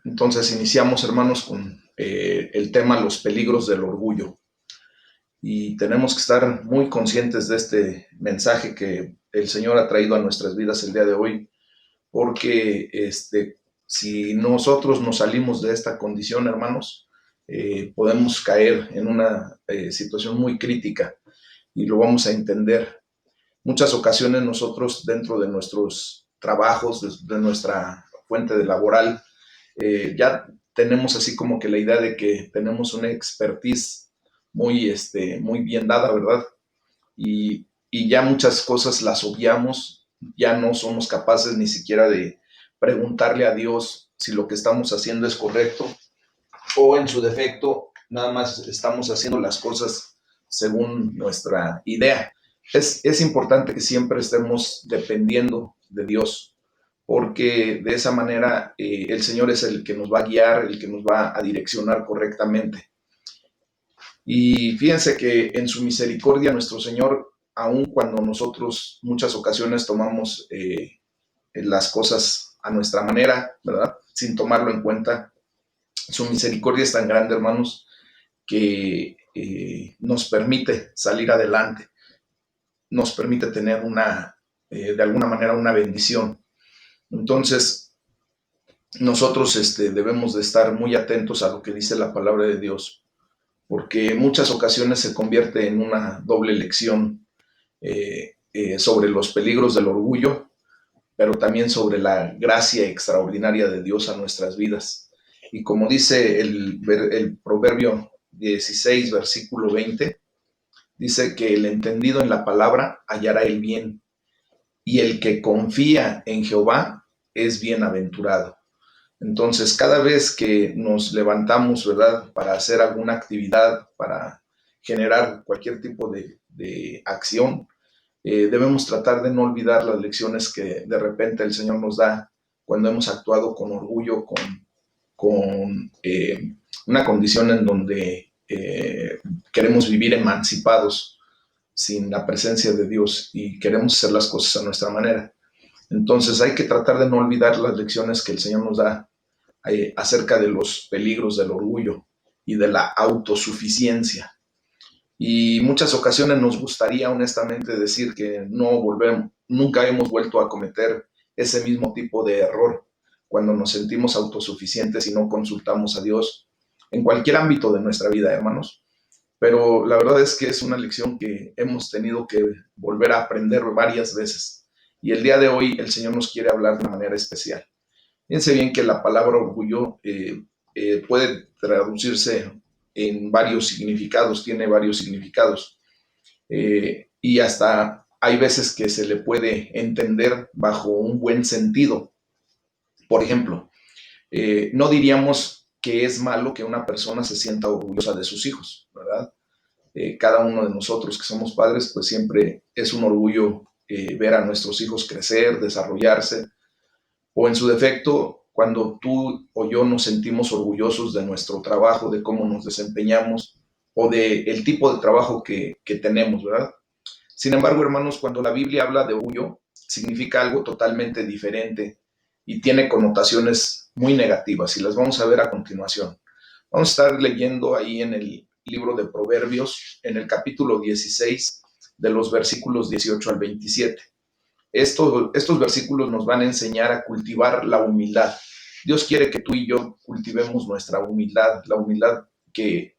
Entonces iniciamos, hermanos, con el tema los peligros del orgullo. Y tenemos que estar muy conscientes de este mensaje que el Señor ha traído a nuestras vidas el día de hoy, porque si nosotros nos salimos de esta condición, hermanos, podemos caer en una situación muy crítica y lo vamos a entender. Muchas ocasiones nosotros dentro de nuestros trabajos, de nuestra fuente de laboral, ya tenemos así como que la idea de que tenemos una expertise muy bien dada, ¿verdad? Y ya muchas cosas las obviamos, ya no somos capaces ni siquiera de preguntarle a Dios si lo que estamos haciendo es correcto o en su defecto, nada más estamos haciendo las cosas según nuestra idea. Es importante que siempre estemos dependiendo de Dios, porque de esa manera el Señor es el que nos va a guiar, el que nos va a direccionar correctamente. Y fíjense que en su misericordia nuestro Señor, aun cuando nosotros muchas ocasiones tomamos las cosas a nuestra manera, ¿verdad? Sin tomarlo en cuenta, su misericordia es tan grande, hermanos, que nos permite salir adelante, nos permite tener de alguna manera, una bendición. Entonces, nosotros debemos de estar muy atentos a lo que dice la palabra de Dios, porque en muchas ocasiones se convierte en una doble lección sobre los peligros del orgullo, pero también sobre la gracia extraordinaria de Dios a nuestras vidas. Y como dice el Proverbio 16, versículo 20, dice que el entendido en la palabra hallará el bien, y el que confía en Jehová es bienaventurado. Entonces, cada vez que nos levantamos, ¿verdad?, para hacer alguna actividad, para generar cualquier tipo de acción, debemos tratar de no olvidar las lecciones que de repente el Señor nos da cuando hemos actuado con orgullo, con una condición en donde queremos vivir emancipados sin la presencia de Dios y queremos hacer las cosas a nuestra manera. Entonces hay que tratar de no olvidar las lecciones que el Señor nos da acerca de los peligros del orgullo y de la autosuficiencia. Y muchas ocasiones nos gustaría honestamente decir que nunca hemos vuelto a cometer ese mismo tipo de error cuando nos sentimos autosuficientes y no consultamos a Dios en cualquier ámbito de nuestra vida, hermanos. Pero la verdad es que es una lección que hemos tenido que volver a aprender varias veces. Y el día de hoy el Señor nos quiere hablar de manera especial. Fíjense bien que la palabra orgullo puede traducirse en varios significados, tiene varios significados. Y hasta hay veces que se le puede entender bajo un buen sentido. Por ejemplo, no diríamos que es malo que una persona se sienta orgullosa de sus hijos, ¿verdad? Cada uno de nosotros que somos padres, pues siempre es un orgullo ver a nuestros hijos crecer, desarrollarse, o en su defecto, cuando tú o yo nos sentimos orgullosos de nuestro trabajo, de cómo nos desempeñamos o del tipo de trabajo que tenemos, ¿verdad? Sin embargo, hermanos, cuando la Biblia habla de orgullo, significa algo totalmente diferente y tiene connotaciones muy negativas y las vamos a ver a continuación. Vamos a estar leyendo ahí en el libro de Proverbios, en el capítulo 16, de los versículos 18 al 27. Estos versículos nos van a enseñar a cultivar la humildad. Dios quiere que tú y yo cultivemos nuestra humildad, la humildad que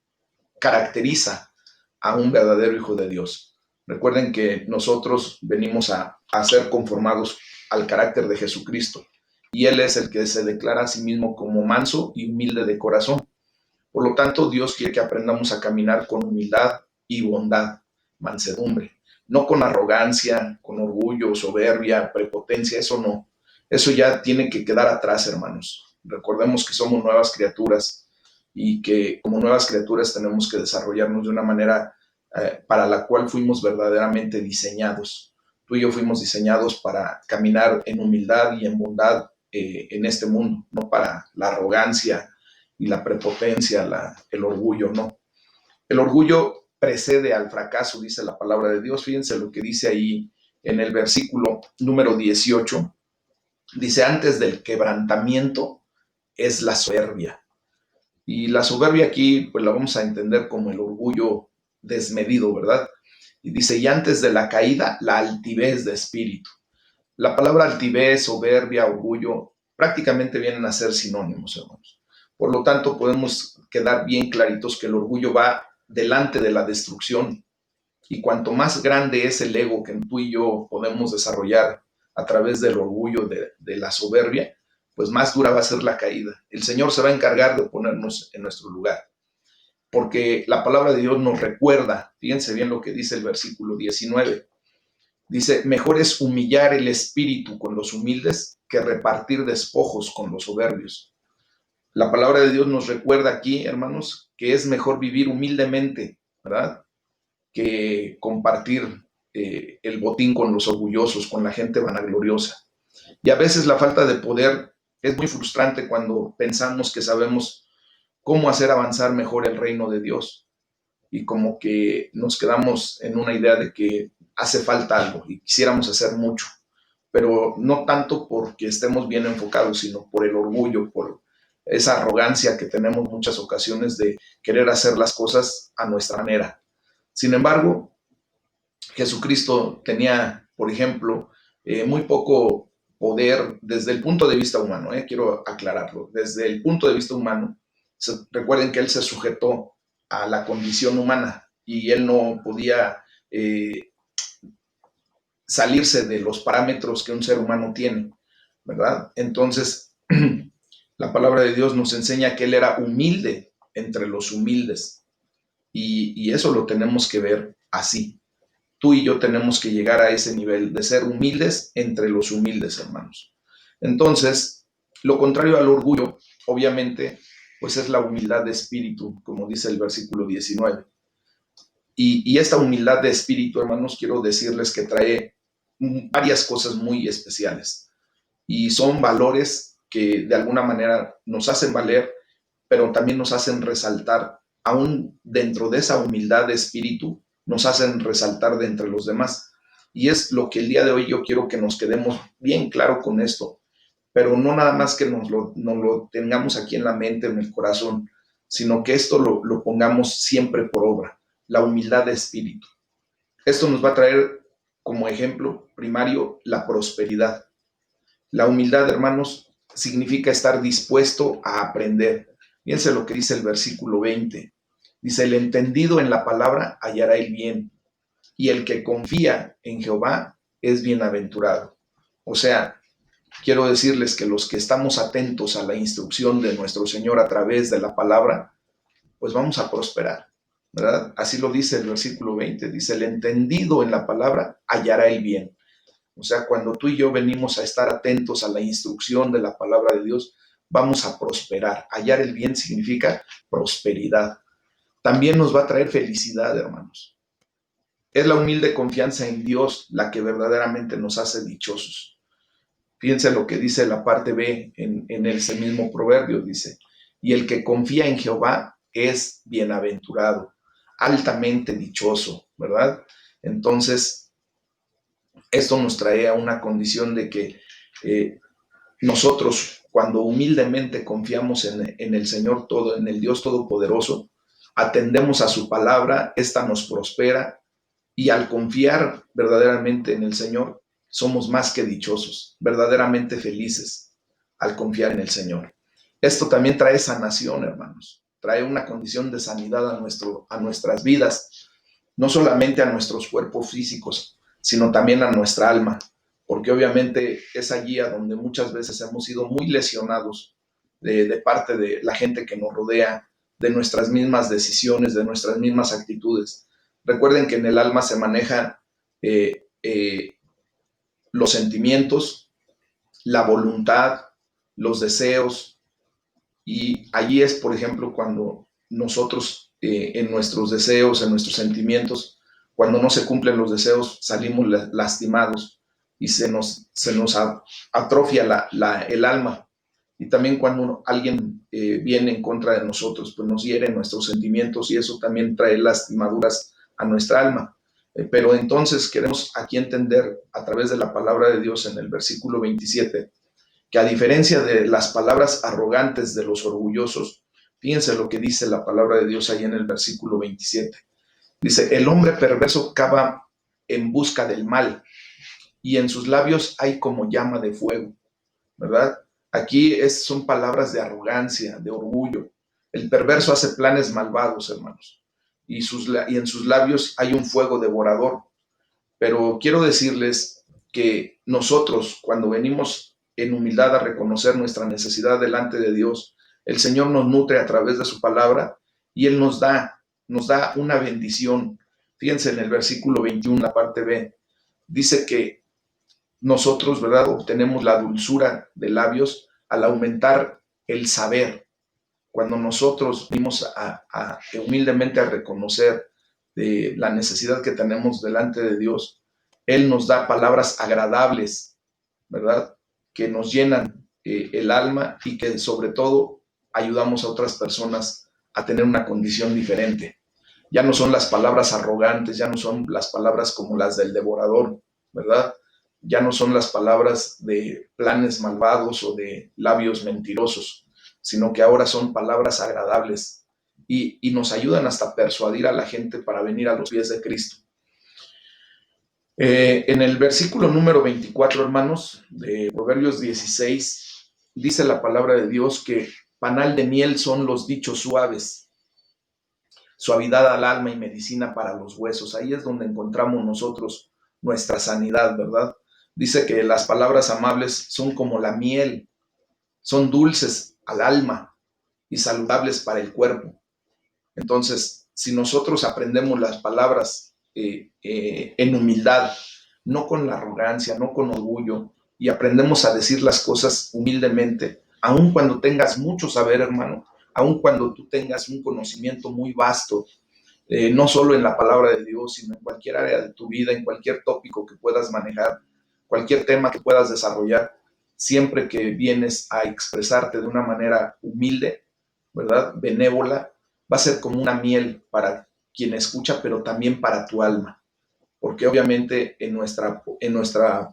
caracteriza a un verdadero hijo de Dios. Recuerden que nosotros venimos a ser conformados al carácter de Jesucristo y Él es el que se declara a sí mismo como manso y humilde de corazón. Por lo tanto, Dios quiere que aprendamos a caminar con humildad y bondad, mansedumbre, no con arrogancia, con orgullo, soberbia, prepotencia, eso no. Eso ya tiene que quedar atrás, hermanos. Recordemos que somos nuevas criaturas y que como nuevas criaturas tenemos que desarrollarnos de una manera para la cual fuimos verdaderamente diseñados. Tú y yo fuimos diseñados para caminar en humildad y en bondad en este mundo, no para la arrogancia y la prepotencia, el orgullo, no. El orgullo precede al fracaso, dice la palabra de Dios. Fíjense lo que dice ahí en el versículo número 18. Dice, antes del quebrantamiento es la soberbia. Y la soberbia aquí, pues la vamos a entender como el orgullo desmedido, ¿verdad? Y dice, y antes de la caída, la altivez de espíritu. La palabra altivez, soberbia, orgullo, prácticamente vienen a ser sinónimos, hermanos. Por lo tanto, podemos quedar bien claritos que el orgullo va delante de la destrucción. Y cuanto más grande es el ego que tú y yo podemos desarrollar a través del orgullo, de la soberbia, pues más dura va a ser la caída. El Señor se va a encargar de ponernos en nuestro lugar. Porque la palabra de Dios nos recuerda, fíjense bien lo que dice el versículo 19. Dice, mejor es humillar el espíritu con los humildes que repartir despojos con los soberbios. La palabra de Dios nos recuerda aquí, hermanos, que es mejor vivir humildemente, ¿verdad? Que compartir el botín con los orgullosos, con la gente vanagloriosa. Y a veces la falta de poder es muy frustrante cuando pensamos que sabemos cómo hacer avanzar mejor el reino de Dios y como que nos quedamos en una idea de que hace falta algo y quisiéramos hacer mucho, pero no tanto porque estemos bien enfocados, sino por el orgullo, por esa arrogancia que tenemos muchas ocasiones de querer hacer las cosas a nuestra manera. Sin embargo, Jesucristo tenía, por ejemplo, muy poco poder desde el punto de vista humano, quiero aclararlo, desde el punto de vista humano, recuerden que él se sujetó a la condición humana y él no podía salirse de los parámetros que un ser humano tiene, ¿verdad? Entonces, la palabra de Dios nos enseña que él era humilde entre los humildes y eso lo tenemos que ver así. Tú y yo tenemos que llegar a ese nivel de ser humildes entre los humildes, hermanos. Entonces, lo contrario al orgullo, obviamente, pues es la humildad de espíritu, como dice el versículo 19. Y esta humildad de espíritu, hermanos, quiero decirles que trae varias cosas muy especiales. Y son valores que de alguna manera nos hacen valer, pero también nos hacen resaltar, aún dentro de esa humildad de espíritu, nos hacen resaltar de entre los demás. Y es lo que el día de hoy yo quiero que nos quedemos bien claro con esto, pero no nada más que nos lo tengamos aquí en la mente, en el corazón, sino que esto lo pongamos siempre por obra, la humildad de espíritu. Esto nos va a traer como ejemplo primario la prosperidad. La humildad, hermanos, significa estar dispuesto a aprender. Fíjense lo que dice el versículo 20. Dice, el entendido en la palabra hallará el bien, y el que confía en Jehová es bienaventurado. O sea, quiero decirles que los que estamos atentos a la instrucción de nuestro Señor a través de la palabra, pues vamos a prosperar, ¿verdad? Así lo dice el versículo 20. Dice, el entendido en la palabra hallará el bien. O sea, cuando tú y yo venimos a estar atentos a la instrucción de la palabra de Dios, vamos a prosperar. Hallar el bien significa prosperidad. También nos va a traer felicidad, hermanos. Es la humilde confianza en Dios la que verdaderamente nos hace dichosos. Fíjense lo que dice la parte B en ese mismo proverbio, dice, y el que confía en Jehová es bienaventurado, altamente dichoso, ¿verdad? Entonces, esto nos trae a una condición de que nosotros, cuando humildemente confiamos en el Señor todo, en el Dios Todopoderoso, atendemos a su palabra, esta nos prospera y al confiar verdaderamente en el Señor, somos más que dichosos, verdaderamente felices al confiar en el Señor. Esto también trae sanación, hermanos, trae una condición de sanidad a nuestras vidas, no solamente a nuestros cuerpos físicos, sino también a nuestra alma, porque obviamente es allí a donde muchas veces hemos sido muy lesionados de parte de la gente que nos rodea, de nuestras mismas decisiones, de nuestras mismas actitudes. Recuerden que en el alma se manejan los sentimientos, la voluntad, los deseos, y allí es, por ejemplo, cuando nosotros en nuestros deseos, en nuestros sentimientos, cuando no se cumplen los deseos, salimos lastimados y se nos atrofia el alma. Y también cuando alguien viene en contra de nosotros, pues nos hiere nuestros sentimientos y eso también trae lastimaduras a nuestra alma. Pero entonces queremos aquí entender a través de la palabra de Dios en el versículo 27 que a diferencia de las palabras arrogantes de los orgullosos, fíjense lo que dice la palabra de Dios ahí en el versículo 27. Dice, el hombre perverso cava en busca del mal y en sus labios hay como llama de fuego, ¿verdad? Aquí son palabras de arrogancia, de orgullo. El perverso hace planes malvados, hermanos, y en sus labios hay un fuego devorador. Pero quiero decirles que nosotros, cuando venimos en humildad a reconocer nuestra necesidad delante de Dios, el Señor nos nutre a través de su palabra y Él nos da una bendición. Fíjense en el versículo 21, la parte B, dice que nosotros, ¿verdad?, obtenemos la dulzura de labios al aumentar el saber. Cuando nosotros venimos humildemente a reconocer de la necesidad que tenemos delante de Dios, Él nos da palabras agradables, ¿verdad?, que nos llenan el alma y que sobre todo ayudamos a otras personas a tener una condición diferente. Ya no son las palabras arrogantes, ya no son las palabras como las del devorador, ¿verdad? Ya no son las palabras de planes malvados o de labios mentirosos, sino que ahora son palabras agradables y nos ayudan hasta a persuadir a la gente para venir a los pies de Cristo. En el versículo número 24, hermanos, de Proverbios 16, dice la palabra de Dios que panal de miel son los dichos suaves, suavidad al alma y medicina para los huesos. Ahí es donde encontramos nosotros nuestra sanidad, ¿verdad? Dice que las palabras amables son como la miel, son dulces al alma y saludables para el cuerpo. Entonces, si nosotros aprendemos las palabras en humildad, no con la arrogancia, no con orgullo, y aprendemos a decir las cosas humildemente, aun cuando tengas mucho saber, hermano, aun cuando tú tengas un conocimiento muy vasto, no solo en la palabra de Dios, sino en cualquier área de tu vida, en cualquier tópico que puedas manejar, cualquier tema que puedas desarrollar, siempre que vienes a expresarte de una manera humilde, ¿verdad?, benévola, va a ser como una miel para quien escucha, pero también para tu alma. Porque obviamente en nuestra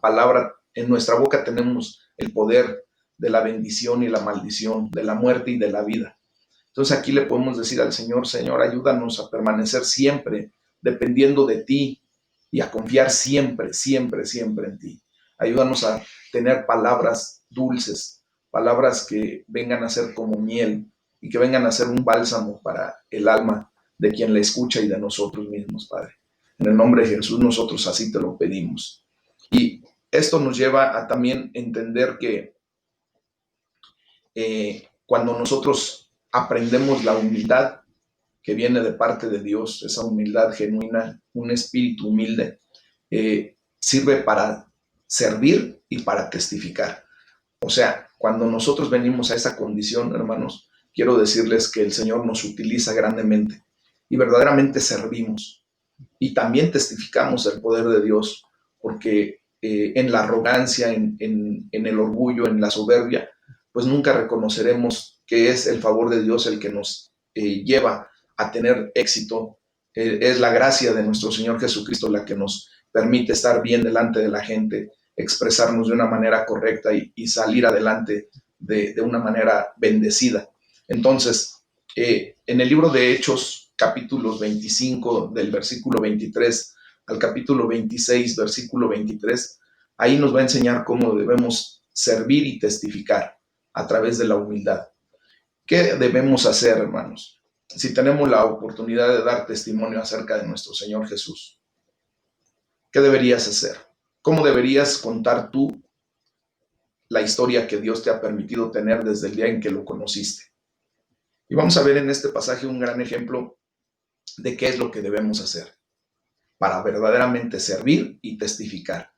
palabra, en nuestra boca tenemos el poder de la bendición y la maldición, de la muerte y de la vida. Entonces aquí le podemos decir al Señor, Señor, ayúdanos a permanecer siempre dependiendo de ti y a confiar siempre, siempre, siempre en ti. Ayúdanos a tener palabras dulces, palabras que vengan a ser como miel y que vengan a ser un bálsamo para el alma de quien la escucha y de nosotros mismos, Padre. En el nombre de Jesús nosotros así te lo pedimos. Y esto nos lleva a también entender que cuando nosotros aprendemos la humildad que viene de parte de Dios, esa humildad genuina, un espíritu humilde, sirve para servir y para testificar. O sea, cuando nosotros venimos a esa condición, hermanos, quiero decirles que el Señor nos utiliza grandemente y verdaderamente servimos y también testificamos el poder de Dios, porque en la arrogancia, en el orgullo, en la soberbia, pues nunca reconoceremos que es el favor de Dios el que nos lleva a tener éxito. Es la gracia de nuestro Señor Jesucristo la que nos permite estar bien delante de la gente, expresarnos de una manera correcta y salir adelante de una manera bendecida. Entonces, en el libro de Hechos, capítulos 25, del versículo 23 al capítulo 26, versículo 23, ahí nos va a enseñar cómo debemos servir y testificar a través de la humildad. ¿Qué debemos hacer, hermanos, si tenemos la oportunidad de dar testimonio acerca de nuestro Señor Jesús? ¿Qué deberías hacer? ¿Cómo deberías contar tú la historia que Dios te ha permitido tener desde el día en que lo conociste? Y vamos a ver en este pasaje un gran ejemplo de qué es lo que debemos hacer para verdaderamente servir y testificar.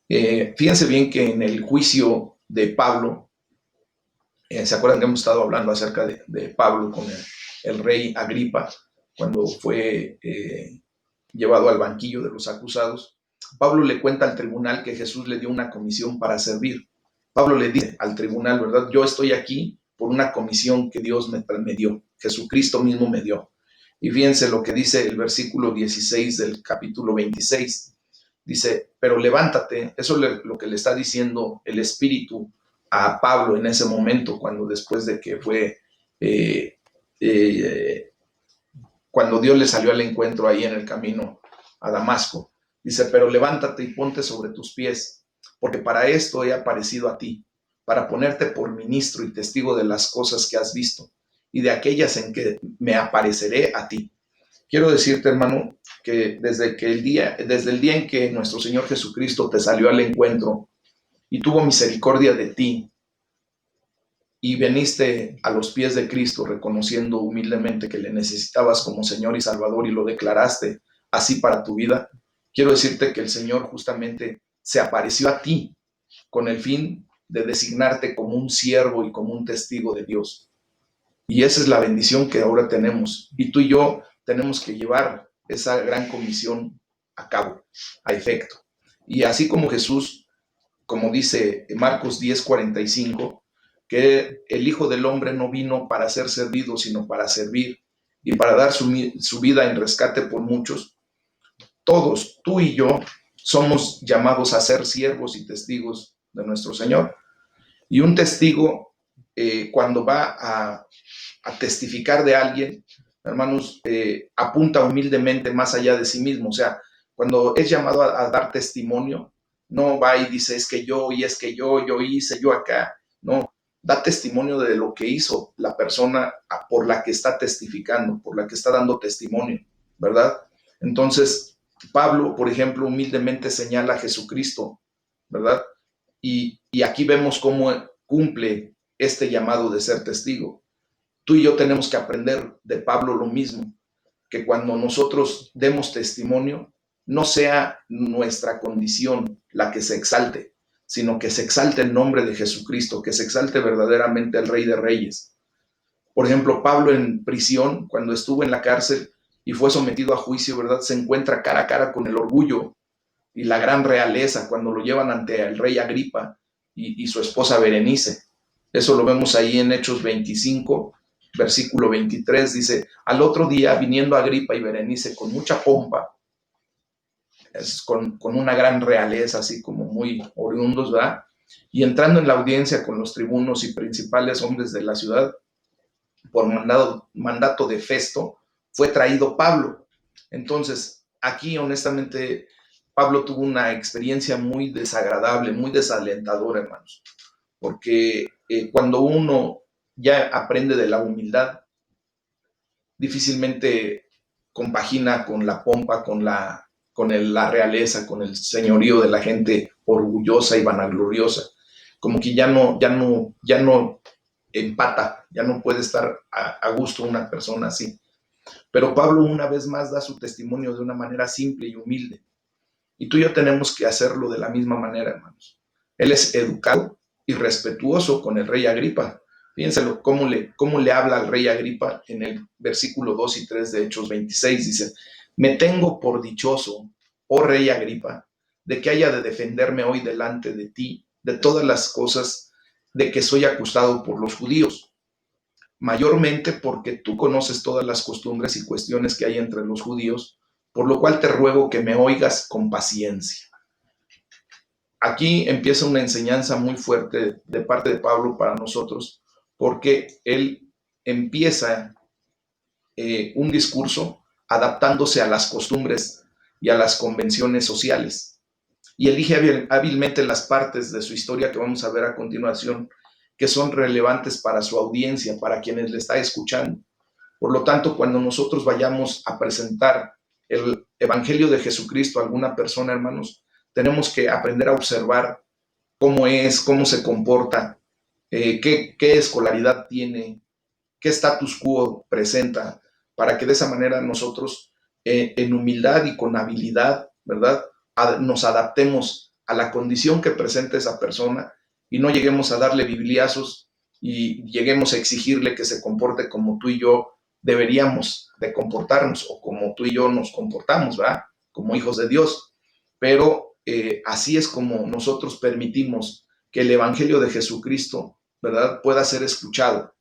Fíjense bien que en el juicio de Pablo, ¿se acuerdan que hemos estado hablando acerca de Pablo con el rey Agripa cuando fue llevado al banquillo de los acusados? Pablo le cuenta al tribunal que Jesús le dio una comisión para servir. Pablo le dice al tribunal, ¿verdad? Yo estoy aquí por una comisión que Dios me dio, Jesucristo mismo me dio. Y fíjense lo que dice el versículo 16 del capítulo 26. Dice, pero levántate, eso es lo que le está diciendo el Espíritu a Pablo en ese momento, cuando después de que fue, eh, eh, cuando Dios le salió al encuentro ahí en el camino a Damasco. Dice, pero levántate y ponte sobre tus pies, porque para esto he aparecido a ti, para ponerte por ministro y testigo de las cosas que has visto y de aquellas en que me apareceré a ti. Quiero decirte, hermano, que desde el día en que nuestro Señor Jesucristo te salió al encuentro y tuvo misericordia de ti y veniste a los pies de Cristo reconociendo humildemente que le necesitabas como Señor y Salvador y lo declaraste así para tu vida, quiero decirte que el Señor justamente se apareció a ti con el fin de designarte como un siervo y como un testigo de Dios. Y esa es la bendición que ahora tenemos. Y tú y yo tenemos que llevar esa gran comisión a cabo, a efecto. Y así como Jesús, como dice Marcos 10:45, que el Hijo del Hombre no vino para ser servido, sino para servir y para dar su vida en rescate por muchos, todos, tú y yo, somos llamados a ser siervos y testigos de nuestro Señor. Y un testigo, cuando va a testificar de alguien, hermanos, apunta humildemente más allá de sí mismo. O sea, cuando es llamado a dar testimonio, no va y dice, es que yo, y es que yo hice, yo acá. No, da testimonio de lo que hizo la persona por la que está testificando, por la que está dando testimonio, ¿verdad? Entonces, Pablo, por ejemplo, humildemente señala a Jesucristo, ¿verdad? Y aquí vemos cómo cumple este llamado de ser testigo. Tú y yo tenemos que aprender de Pablo lo mismo, que cuando nosotros demos testimonio, no sea nuestra condición la que se exalte, sino que se exalte el nombre de Jesucristo, que se exalte verdaderamente el Rey de Reyes. Por ejemplo, Pablo en prisión, cuando estuvo en la cárcel y fue sometido a juicio, ¿verdad? Se encuentra cara a cara con el orgullo y la gran realeza cuando lo llevan ante el rey Agripa y su esposa Berenice. Eso lo vemos ahí en Hechos 25, versículo 23, dice, al otro día viniendo Agripa y Berenice con mucha pompa, con una gran realeza, así como muy oriundos, ¿verdad? Y entrando en la audiencia con los tribunos y principales hombres de la ciudad, por mandato de Festo, fue traído Pablo. Entonces, aquí honestamente, Pablo tuvo una experiencia muy desagradable, muy desalentadora, hermanos, porque cuando uno ya aprende de la humildad, difícilmente compagina con la pompa, la realeza, con el señorío de la gente orgullosa y vanagloriosa. Como que ya no empata, ya no puede estar a gusto una persona así. Pero Pablo una vez más da su testimonio de una manera simple y humilde. Y tú y yo tenemos que hacerlo de la misma manera, hermanos. Él es educado y respetuoso con el rey Agripa. Fíjense cómo le habla al rey Agripa en el versículo 2 y 3 de Hechos 26. Dice, me tengo por dichoso, oh rey Agripa, de que haya de defenderme hoy delante de ti de todas las cosas de que soy acusado por los judíos, mayormente porque tú conoces todas las costumbres y cuestiones que hay entre los judíos, por lo cual te ruego que me oigas con paciencia. Aquí empieza una enseñanza muy fuerte de parte de Pablo para nosotros, porque él empieza un discurso adaptándose a las costumbres y a las convenciones sociales. Y elige hábilmente las partes de su historia que vamos a ver a continuación, que son relevantes para su audiencia, para quienes le está escuchando. Por lo tanto, cuando nosotros vayamos a presentar el Evangelio de Jesucristo a alguna persona, hermanos, tenemos que aprender a observar cómo es, cómo se comporta, qué escolaridad tiene, qué status quo presenta, para que de esa manera nosotros, en humildad y con habilidad, ¿verdad?, nos adaptemos a la condición que presenta esa persona y no lleguemos a darle bibliazos y lleguemos a exigirle que se comporte como tú y yo deberíamos de comportarnos o como tú y yo nos comportamos, ¿verdad?, como hijos de Dios. Pero así es como nosotros permitimos que el Evangelio de Jesucristo, ¿verdad?, pueda ser escuchado,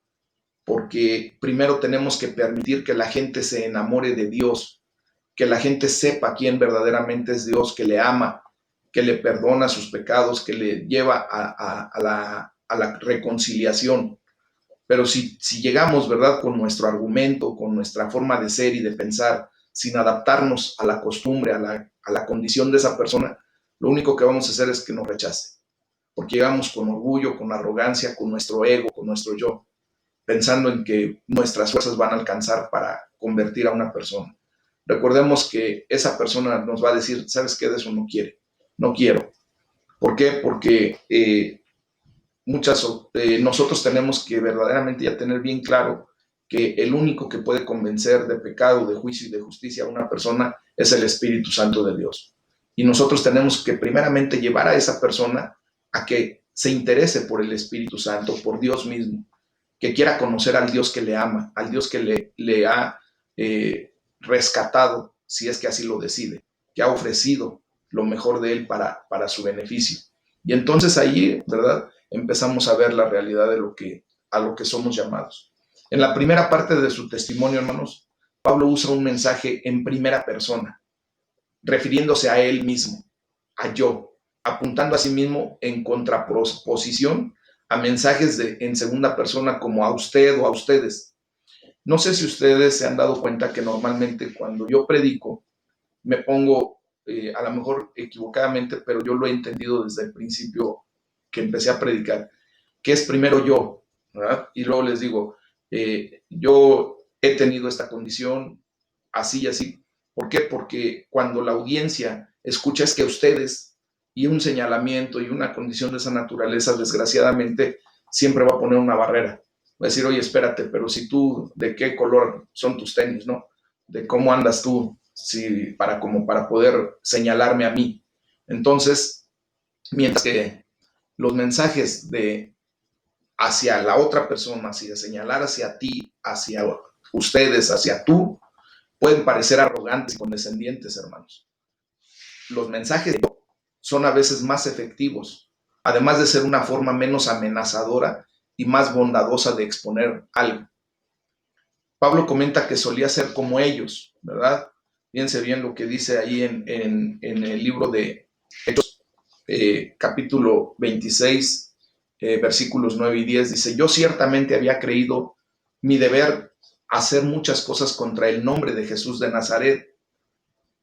porque primero tenemos que permitir que la gente se enamore de Dios, que la gente sepa quién verdaderamente es Dios, que le ama, que le perdona sus pecados, que le lleva a la reconciliación. Pero si llegamos, ¿verdad?, con nuestro argumento, con nuestra forma de ser y de pensar, sin adaptarnos a la costumbre, a la condición de esa persona, lo único que vamos a hacer es que nos rechace. Porque llegamos con orgullo, con arrogancia, con nuestro ego, con nuestro yo, pensando en que nuestras fuerzas van a alcanzar para convertir a una persona. Recordemos que esa persona nos va a decir, ¿sabes qué? De eso no quiero. ¿Por qué? Porque nosotros tenemos que verdaderamente ya tener bien claro que el único que puede convencer de pecado, de juicio y de justicia a una persona es el Espíritu Santo de Dios. Y nosotros tenemos que primeramente llevar a esa persona a que se interese por el Espíritu Santo, por Dios mismo, que quiera conocer al Dios que le ama, al Dios que le ha rescatado, si es que así lo decide, que ha ofrecido lo mejor de él para su beneficio. Y entonces allí, ¿verdad?, empezamos a ver la realidad de a lo que somos llamados. En la primera parte de su testimonio, hermanos, Pablo usa un mensaje en primera persona, refiriéndose a él mismo, a yo, apuntando a sí mismo en contraposición a mensajes en segunda persona como a usted o a ustedes. No sé si ustedes se han dado cuenta que normalmente cuando yo predico, me pongo, a lo mejor equivocadamente, pero yo lo he entendido desde el principio que empecé a predicar, que es primero yo, ¿verdad? Y luego les digo, yo he tenido esta condición así y así. ¿Por qué? Porque cuando la audiencia escucha es que ustedes y un señalamiento y una condición de esa naturaleza, desgraciadamente, siempre va a poner una barrera. Va a decir, oye, espérate, pero si tú, ¿de qué color son tus tenis, no? ¿De cómo andas tú? Sí, para poder señalarme a mí. Entonces, mientras que los mensajes hacia la otra persona, hacia señalar hacia ti, hacia ustedes, hacia tú, pueden parecer arrogantes y condescendientes, hermanos. Los mensajes son a veces más efectivos, además de ser una forma menos amenazadora y más bondadosa de exponer algo. Pablo comenta que solía ser como ellos, ¿verdad? Fíjense bien lo que dice ahí en el libro de Hechos, capítulo 26, versículos 9 y 10. Dice, yo ciertamente había creído mi deber hacer muchas cosas contra el nombre de Jesús de Nazaret,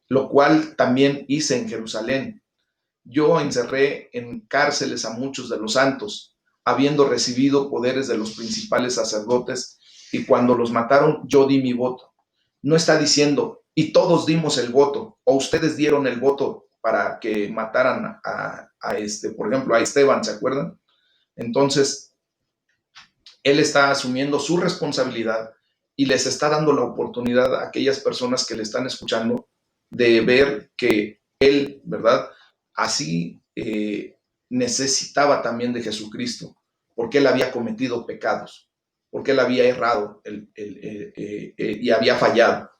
lo cual también hice en Jerusalén. Yo encerré en cárceles a muchos de los santos, habiendo recibido poderes de los principales sacerdotes, y cuando los mataron, yo di mi voto. No está diciendo, y todos dimos el voto, o ustedes dieron el voto para que mataran por ejemplo, a Esteban, ¿se acuerdan? Entonces, él está asumiendo su responsabilidad y les está dando la oportunidad a aquellas personas que le están escuchando de ver que él, ¿verdad?, así necesitaba también de Jesucristo, porque él había cometido pecados, porque él había errado y había fallado.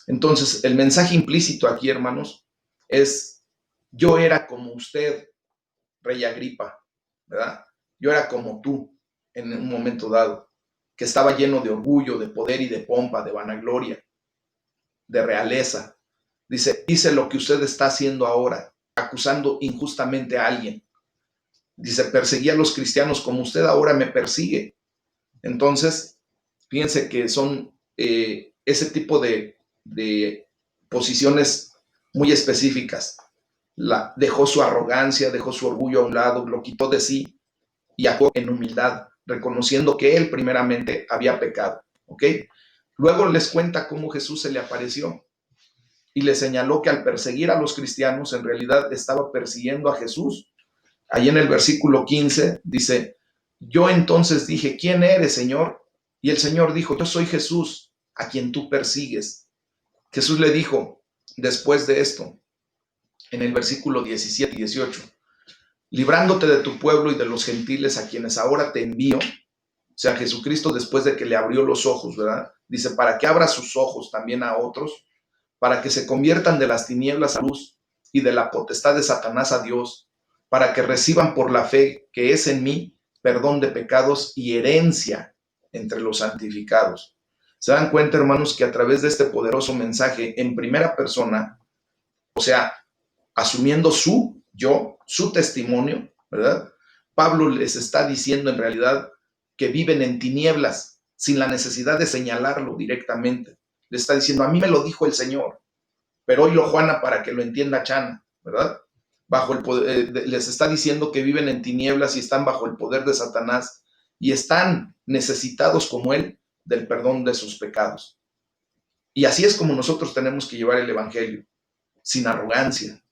Entonces, el mensaje implícito aquí, hermanos, es, yo era como usted, Rey Agripa, ¿verdad? Yo era como tú en un momento dado, que estaba lleno de orgullo, de poder y de pompa, de vanagloria, de realeza. Dice, hice lo que usted está haciendo ahora, acusando injustamente a alguien. Dice, perseguí a los cristianos como usted ahora me persigue. Entonces, fíjense que son ese tipo de posiciones muy específicas. Dejó su arrogancia, dejó su orgullo a un lado, lo quitó de sí y actuó en humildad, reconociendo que él primeramente había pecado. ¿Ok? Luego les cuenta cómo Jesús se le apareció y le señaló que al perseguir a los cristianos, en realidad estaba persiguiendo a Jesús. Ahí en el versículo 15 dice, yo entonces dije, ¿quién eres, Señor? Y el Señor dijo, yo soy Jesús, a quien tú persigues. Jesús le dijo, después de esto, en el versículo 17 y 18, librándote de tu pueblo y de los gentiles a quienes ahora te envío. O sea, Jesucristo, después de que le abrió los ojos, ¿verdad? Dice, para que abra sus ojos también a otros, para que se conviertan de las tinieblas a luz y de la potestad de Satanás a Dios, para que reciban por la fe que es en mí perdón de pecados y herencia entre los santificados. ¿Se dan cuenta, hermanos, que a través de este poderoso mensaje en primera persona, o sea, asumiendo su testimonio, ¿verdad? Pablo les está diciendo en realidad que viven en tinieblas sin la necesidad de señalarlo directamente. Les está diciendo, a mí me lo dijo el Señor, pero hoy lo Juana para que lo entienda Chana, ¿verdad? Bajo el poder, les está diciendo que viven en tinieblas y están bajo el poder de Satanás y están necesitados como él del perdón de sus pecados. Y así es como nosotros tenemos que llevar el evangelio, sin arrogancia.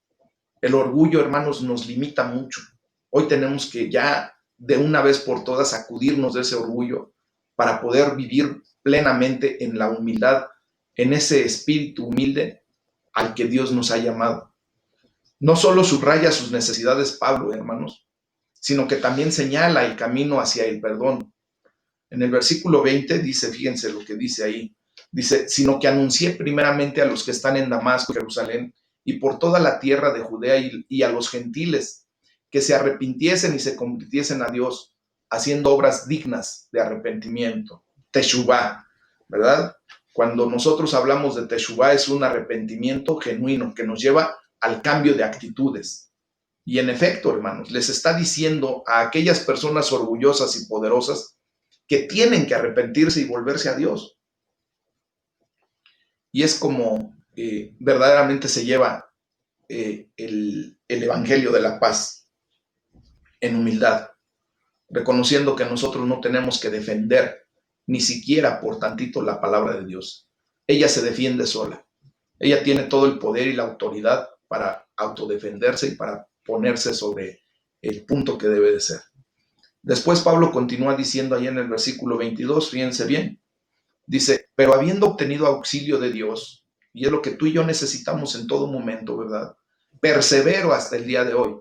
El orgullo, hermanos, nos limita mucho. Hoy tenemos que ya de una vez por todas sacudirnos de ese orgullo para poder vivir plenamente en la humildad, en ese espíritu humilde al que Dios nos ha llamado. No solo subraya sus necesidades Pablo, hermanos, sino que también señala el camino hacia el perdón. En el versículo 20 dice, fíjense lo que dice ahí, dice, sino que anuncié primeramente a los que están en Damasco, Jerusalén, y por toda la tierra de Judea y a los gentiles, que se arrepintiesen y se convirtiesen a Dios, haciendo obras dignas de arrepentimiento. Teshuvá, ¿verdad? Cuando nosotros hablamos de Teshuvá es un arrepentimiento genuino que nos lleva al cambio de actitudes. Y en efecto, hermanos, les está diciendo a aquellas personas orgullosas y poderosas que tienen que arrepentirse y volverse a Dios. Y es como verdaderamente se lleva el Evangelio de la paz en humildad, reconociendo que nosotros no tenemos que defender ni siquiera por tantito la palabra de Dios. Ella se defiende sola. Ella tiene todo el poder y la autoridad para autodefenderse y para ponerse sobre el punto que debe de ser. Después Pablo continúa diciendo ahí en el versículo 22, fíjense bien, dice, pero habiendo obtenido auxilio de Dios, y es lo que tú y yo necesitamos en todo momento, ¿verdad? Persevero hasta el día de hoy.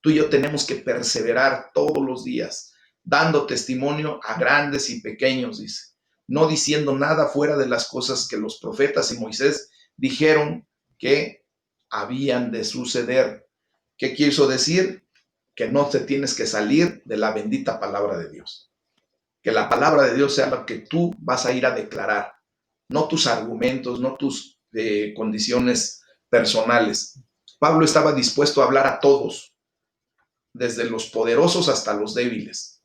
Tú y yo tenemos que perseverar todos los días, dando testimonio a grandes y pequeños, dice, no diciendo nada fuera de las cosas que los profetas y Moisés dijeron que habían de suceder. ¿Qué quiso decir? Que no te tienes que salir de la bendita palabra de Dios. Que la palabra de Dios sea lo que tú vas a ir a declarar, no tus argumentos, no tus condiciones personales. Pablo estaba dispuesto a hablar a todos, desde los poderosos hasta los débiles.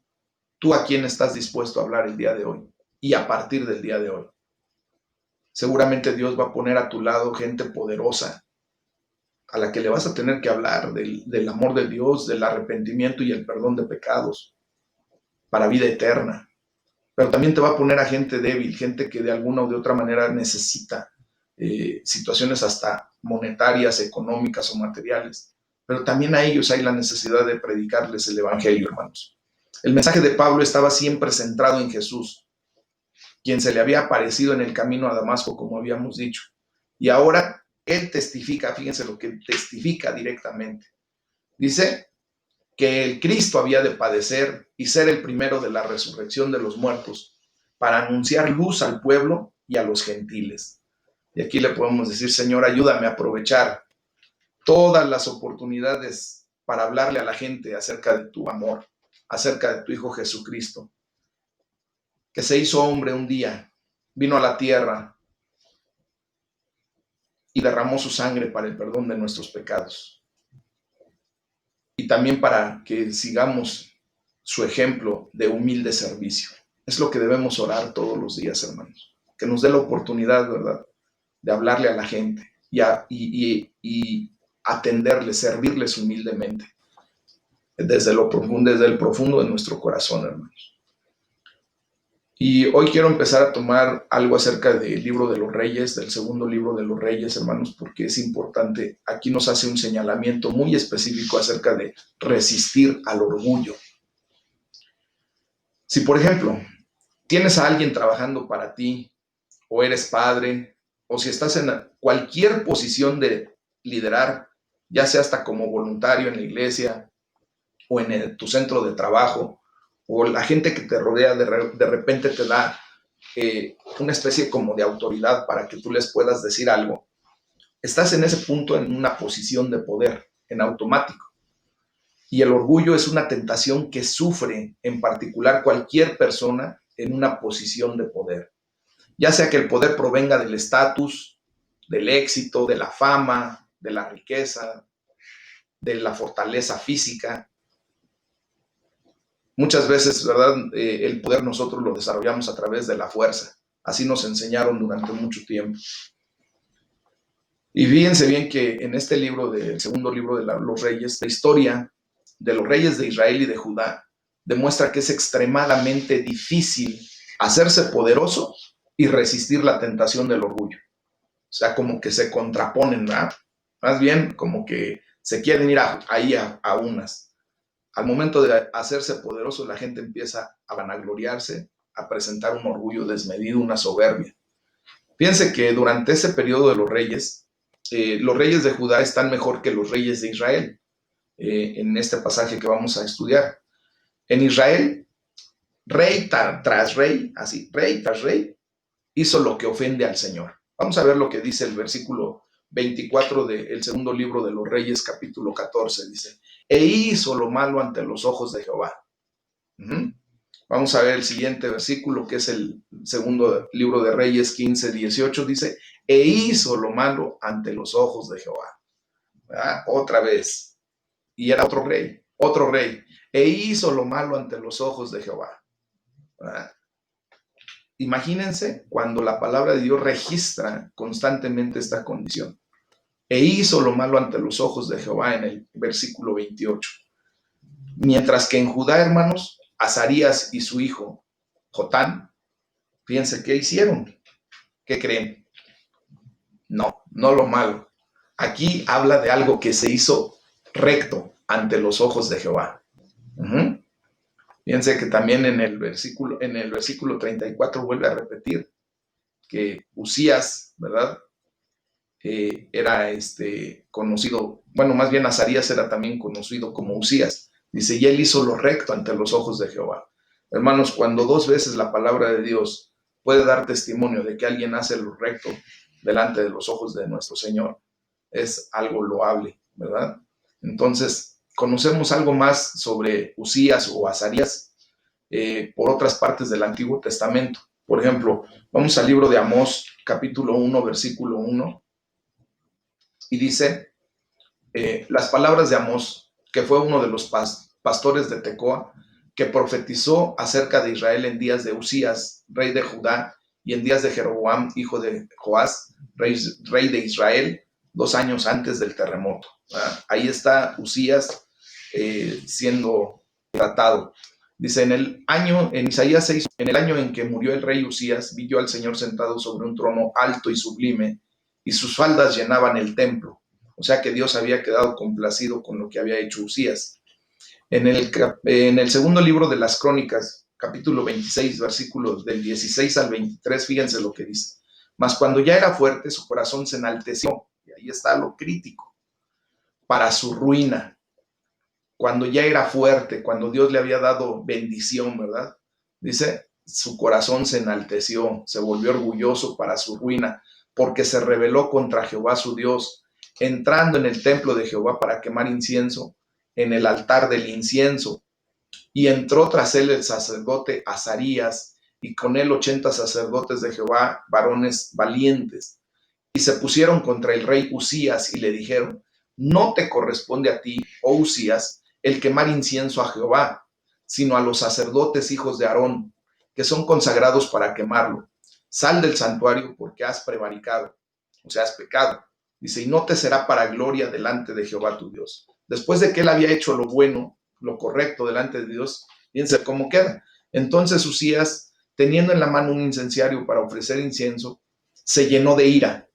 ¿Tú a quién estás dispuesto a hablar el día de hoy y a partir del día de hoy? Seguramente Dios va a poner a tu lado gente poderosa a la que le vas a tener que hablar del amor de Dios, del arrepentimiento y el perdón de pecados para vida eterna. Pero también te va a poner a gente débil, gente que de alguna o de otra manera necesita situaciones hasta monetarias, económicas o materiales. Pero también a ellos hay la necesidad de predicarles el evangelio, hermanos. El mensaje de Pablo estaba siempre centrado en Jesús, quien se le había aparecido en el camino a Damasco, como habíamos dicho. Y ahora él testifica, fíjense lo que testifica directamente. Dice que el Cristo había de padecer y ser el primero de la resurrección de los muertos para anunciar luz al pueblo y a los gentiles. Y aquí le podemos decir, Señor, ayúdame a aprovechar todas las oportunidades para hablarle a la gente acerca de tu amor, acerca de tu Hijo Jesucristo, que se hizo hombre un día, vino a la tierra y derramó su sangre para el perdón de nuestros pecados. Y también para que sigamos su ejemplo de humilde servicio. Es lo que debemos orar todos los días, hermanos. Que nos dé la oportunidad, ¿verdad?, de hablarle a la gente y atenderles, servirles humildemente, desde el profundo de nuestro corazón, hermanos. Y hoy quiero empezar a tomar algo acerca del libro de los Reyes, del segundo libro de los Reyes, hermanos, porque es importante. Aquí nos hace un señalamiento muy específico acerca de resistir al orgullo. Si, por ejemplo, tienes a alguien trabajando para ti, o eres padre, o si estás en cualquier posición de liderar, ya sea hasta como voluntario en la iglesia o en tu centro de trabajo, o la gente que te rodea de repente te da una especie como de autoridad para que tú les puedas decir algo, estás en ese punto en una posición de poder, en automático. Y el orgullo es una tentación que sufre en particular cualquier persona en una posición de poder. Ya sea que el poder provenga del estatus, del éxito, de la fama, de la riqueza, de la fortaleza física. Muchas veces, ¿verdad? El poder nosotros lo desarrollamos a través de la fuerza. Así nos enseñaron durante mucho tiempo. Y fíjense bien que en este libro, del segundo libro de los Reyes, la historia de los reyes de Israel y de Judá demuestra que es extremadamente difícil hacerse poderoso y resistir la tentación del orgullo. O sea, como que se contraponen, ¿verdad? Más bien como que se quieren ir ahí a unas. Al momento de hacerse poderoso, la gente empieza a vanagloriarse, a presentar un orgullo desmedido, una soberbia. Fíjense que durante ese periodo de los reyes de Judá están mejor que los reyes de Israel, en este pasaje que vamos a estudiar. En Israel, tras rey, así, rey tras rey, hizo lo que ofende al Señor. Vamos a ver lo que dice el versículo 24 del segundo libro de los Reyes, capítulo 14. Dice, e hizo lo malo ante los ojos de Jehová. Vamos a ver el siguiente versículo, que es el segundo libro de Reyes 15, 18. Dice, e hizo lo malo ante los ojos de Jehová. Otra vez. Y era otro rey. E hizo lo malo ante los ojos de Jehová. Imagínense cuando la palabra de Dios registra constantemente esta condición. E hizo lo malo ante los ojos de Jehová en el versículo 28. Mientras que en Judá, hermanos, Azarías y su hijo Jotán, fíjense qué hicieron. ¿Qué creen? No lo malo. Aquí habla de algo que se hizo recto ante los ojos de Jehová. Fíjense que también en el versículo 34 vuelve a repetir que Usías, ¿verdad? Era conocido, bueno, más bien Azarías era también conocido como Usías. Dice, y él hizo lo recto ante los ojos de Jehová. Hermanos, cuando dos veces la palabra de Dios puede dar testimonio de que alguien hace lo recto delante de los ojos de nuestro Señor, es algo loable, ¿verdad? Entonces, conocemos algo más sobre Usías o Azarías por otras partes del Antiguo Testamento. Por ejemplo, vamos al libro de Amós, capítulo 1, versículo 1, y dice las palabras de Amós, que fue uno de los pastores de Tecoa, que profetizó acerca de Israel en días de Usías, rey de Judá, y en días de Jeroboam, hijo de Joás, rey de Israel, 2 años antes del terremoto. Ahí está Usías siendo tratado. Dice, en Isaías 6, en el año en que murió el rey Usías, vi yo al Señor sentado sobre un trono alto y sublime, y sus faldas llenaban el templo. O sea que Dios había quedado complacido con lo que había hecho Usías. En el segundo libro de las Crónicas, capítulo 26, versículos del 16 al 23, fíjense lo que dice. Mas cuando ya era fuerte, su corazón se enalteció, y ahí está lo crítico, para su ruina. Cuando ya era fuerte, cuando Dios le había dado bendición, ¿verdad? Dice, su corazón se enalteció, se volvió orgulloso para su ruina, porque se rebeló contra Jehová su Dios, entrando en el templo de Jehová para quemar incienso en el altar del incienso. Y entró tras él el sacerdote Azarías, y con él 80 sacerdotes de Jehová, varones valientes. Y se pusieron contra el rey Usías y le dijeron, no te corresponde a ti, oh Usías, el quemar incienso a Jehová, sino a los sacerdotes hijos de Aarón, que son consagrados para quemarlo. Sal del santuario porque has prevaricado, o sea, has pecado. Dice, y no te será para gloria delante de Jehová tu Dios. Después de que él había hecho lo bueno, lo correcto delante de Dios, fíjense cómo queda. Entonces Usías, teniendo en la mano un incenciario para ofrecer incienso, se llenó de ira.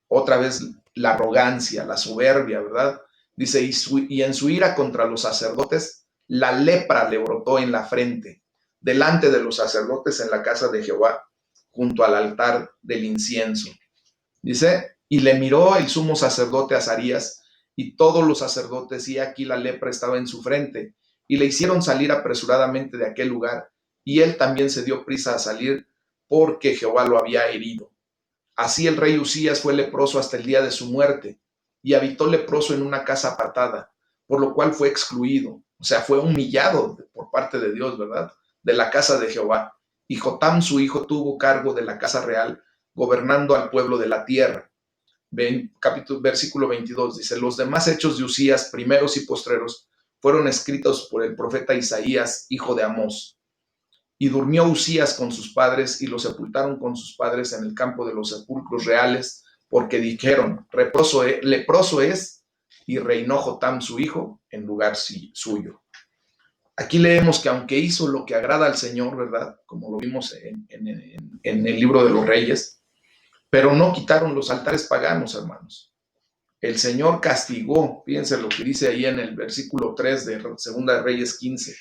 Otra vez la arrogancia, la soberbia, ¿verdad? Dice, y en su ira contra los sacerdotes, la lepra le brotó en la frente, delante de los sacerdotes en la casa de Jehová, junto al altar del incienso. Dice, y le miró el sumo sacerdote Azarías y todos los sacerdotes, y aquí la lepra estaba en su frente, y le hicieron salir apresuradamente de aquel lugar, y él también se dio prisa a salir, porque Jehová lo había herido. Así el rey Usías fue leproso hasta el día de su muerte, y habitó leproso en una casa apartada, por lo cual fue excluido, o sea, fue humillado por parte de Dios, ¿verdad? De la casa de Jehová. Y Jotam, su hijo, tuvo cargo de la casa real, gobernando al pueblo de la tierra. Versículo 22 dice, los demás hechos de Usías, primeros y postreros, fueron escritos por el profeta Isaías, hijo de Amós. Y durmió Uzías con sus padres y lo sepultaron con sus padres en el campo de los sepulcros reales, porque dijeron, leproso es, y reinó Jotam su hijo en lugar suyo. Aquí leemos que aunque hizo lo que agrada al Señor, ¿verdad? Como lo vimos en el libro de los Reyes, pero no quitaron los altares paganos, hermanos. El Señor castigó, fíjense lo que dice ahí en el versículo 3 de Segunda de Reyes 15,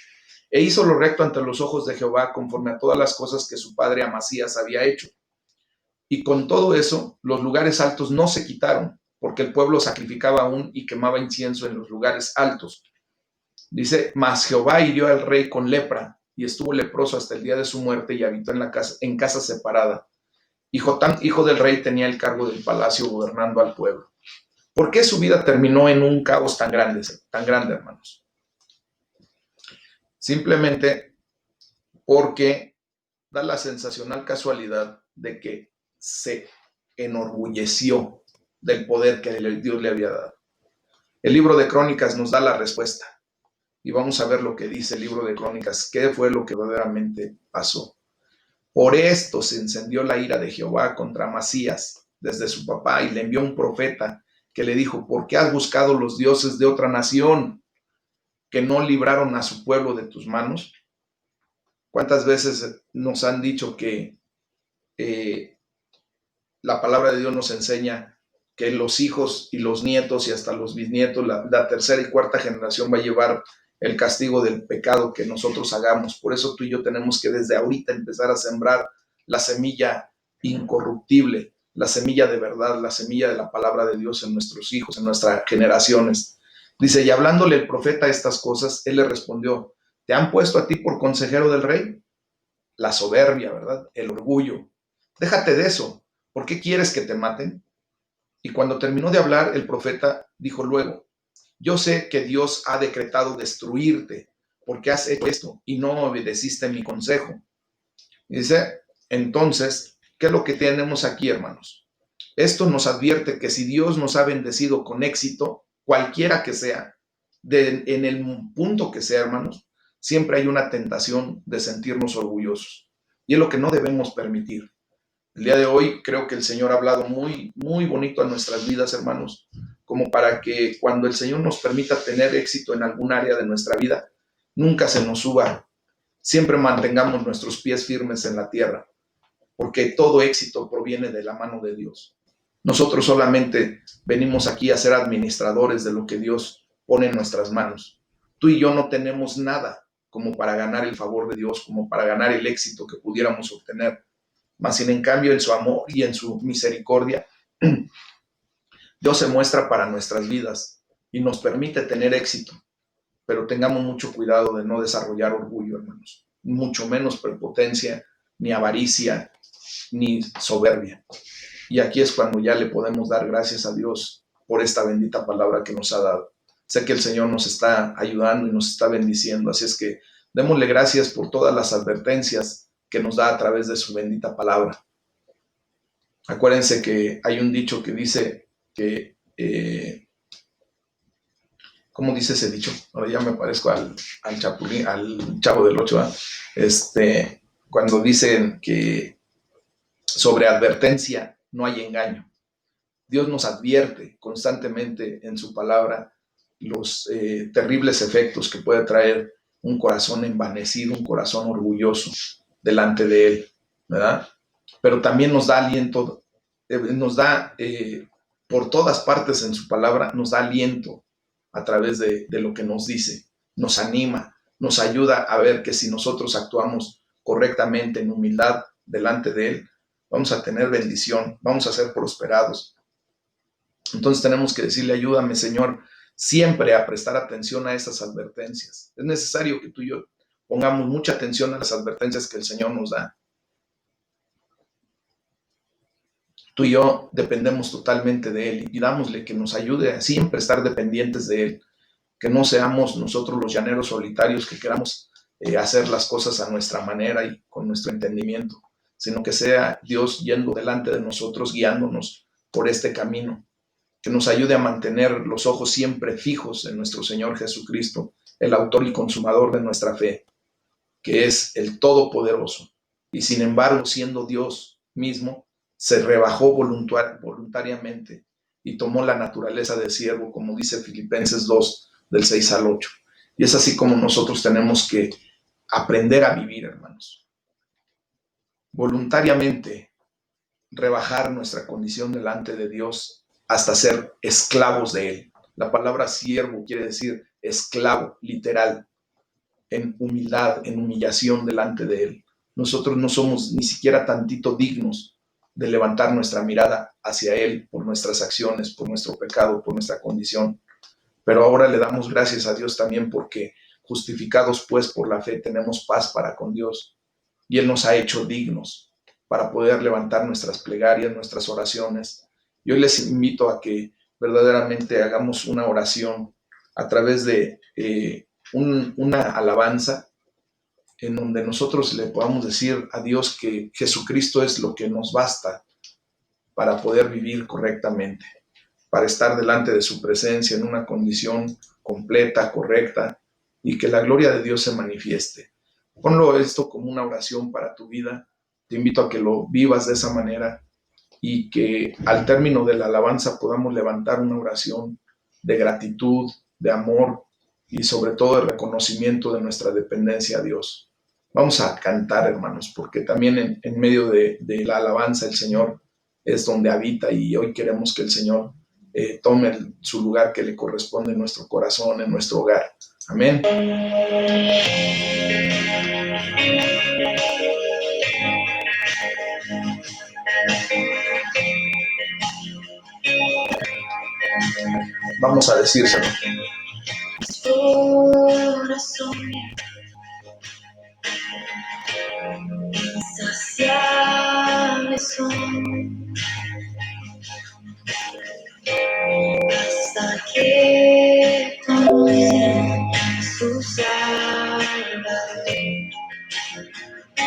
e hizo lo recto ante los ojos de Jehová, conforme a todas las cosas que su padre Amasías había hecho. Y con todo eso, los lugares altos no se quitaron, porque el pueblo sacrificaba aún y quemaba incienso en los lugares altos. Dice, mas Jehová hirió al rey con lepra, y estuvo leproso hasta el día de su muerte, y habitó en casa separada. Y Jotam, hijo del rey, tenía el cargo del palacio, gobernando al pueblo. ¿Por qué su vida terminó en un caos tan grande, hermanos? Simplemente porque da la sensacional casualidad de que se enorgulleció del poder que Dios le había dado. El libro de Crónicas nos da la respuesta. Y vamos a ver lo que dice el libro de Crónicas, qué fue lo que verdaderamente pasó. Por esto se encendió la ira de Jehová contra Amasías desde su papá, y le envió un profeta que le dijo, ¿por qué has buscado los dioses de otra nación que no libraron a su pueblo de tus manos? ¿Cuántas veces nos han dicho que la palabra de Dios nos enseña que los hijos y los nietos y hasta los bisnietos, la tercera y cuarta generación va a llevar el castigo del pecado que nosotros hagamos? Por eso tú y yo tenemos que desde ahorita empezar a sembrar la semilla incorruptible, la semilla de verdad, la semilla de la palabra de Dios en nuestros hijos, en nuestras generaciones. Dice, y hablándole el profeta estas cosas, él le respondió, ¿te han puesto a ti por consejero del rey? La soberbia, ¿verdad? El orgullo. Déjate de eso. ¿Por qué quieres que te maten? Y cuando terminó de hablar, el profeta dijo luego, yo sé que Dios ha decretado destruirte porque has hecho esto y no obedeciste mi consejo. Y dice, entonces, ¿qué es lo que tenemos aquí, hermanos? Esto nos advierte que si Dios nos ha bendecido con éxito, cualquiera que sea, en el punto que sea, hermanos, siempre hay una tentación de sentirnos orgullosos. Y es lo que no debemos permitir. El día de hoy creo que el Señor ha hablado muy, muy bonito a nuestras vidas, hermanos, como para que cuando el Señor nos permita tener éxito en algún área de nuestra vida, nunca se nos suba. Siempre mantengamos nuestros pies firmes en la tierra, porque todo éxito proviene de la mano de Dios. Nosotros solamente venimos aquí a ser administradores de lo que Dios pone en nuestras manos. Tú y yo no tenemos nada como para ganar el favor de Dios, como para ganar el éxito que pudiéramos obtener. Mas, sin en cambio, en su amor y en su misericordia, Dios se muestra para nuestras vidas y nos permite tener éxito. Pero tengamos mucho cuidado de no desarrollar orgullo, hermanos. Mucho menos prepotencia, ni avaricia, ni soberbia. Y aquí es cuando ya le podemos dar gracias a Dios por esta bendita palabra que nos ha dado. Sé que el Señor nos está ayudando y nos está bendiciendo, así es que démosle gracias por todas las advertencias que nos da a través de su bendita palabra. Acuérdense que hay un dicho que dice que, ¿cómo dice ese dicho? Ahora ya me parezco al Chapulín, al Chavo del Ocho, cuando dicen que sobre advertencia no hay engaño. Dios nos advierte constantemente en su palabra los terribles efectos que puede traer un corazón envanecido, un corazón orgulloso delante de Él, ¿verdad? Pero también nos da aliento, nos da por todas partes en su palabra, nos da aliento a través de lo que nos dice, nos anima, nos ayuda a ver que si nosotros actuamos correctamente en humildad delante de Él, vamos a tener bendición, vamos a ser prosperados. Entonces tenemos que decirle, ayúdame, Señor, siempre a prestar atención a esas advertencias. Es necesario que tú y yo pongamos mucha atención a las advertencias que el Señor nos da. Tú y yo dependemos totalmente de Él y pidámosle que nos ayude a siempre estar dependientes de Él, que no seamos nosotros los llaneros solitarios que queramos hacer las cosas a nuestra manera y con nuestro entendimiento, sino que sea Dios yendo delante de nosotros, guiándonos por este camino. que nos ayude a mantener los ojos siempre fijos en nuestro Señor Jesucristo, el autor y consumador de nuestra fe, que es el Todopoderoso. Y sin embargo, siendo Dios mismo, se rebajó voluntariamente y tomó la naturaleza de siervo, como dice Filipenses 2, del 6 al 8. Y es así como nosotros tenemos que aprender a vivir, hermanos. Voluntariamente rebajar nuestra condición delante de Dios hasta ser esclavos de Él. La palabra siervo quiere decir esclavo, literal, en humildad, en humillación delante de Él. Nosotros no somos ni siquiera tantito dignos de levantar nuestra mirada hacia Él por nuestras acciones, por nuestro pecado, por nuestra condición. Pero ahora le damos gracias a Dios también porque justificados pues por la fe tenemos paz para con Dios y Él nos ha hecho dignos para poder levantar nuestras plegarias, nuestras oraciones. Y hoy les invito a que verdaderamente hagamos una oración a través de una alabanza en donde nosotros le podamos decir a Dios que Jesucristo es lo que nos basta para poder vivir correctamente, para estar delante de su presencia en una condición completa, correcta, y que la gloria de Dios se manifieste. Ponlo esto como una oración para tu vida. Te invito a que lo vivas de esa manera y que al término de la alabanza podamos levantar una oración de gratitud, de amor y sobre todo de reconocimiento de nuestra dependencia a Dios. Vamos a cantar, hermanos, porque también en medio de la alabanza el Señor es donde habita y hoy queremos que el Señor tome su lugar que le corresponde en nuestro corazón, en nuestro hogar. Amén. Vamos a decírselo. Corazón,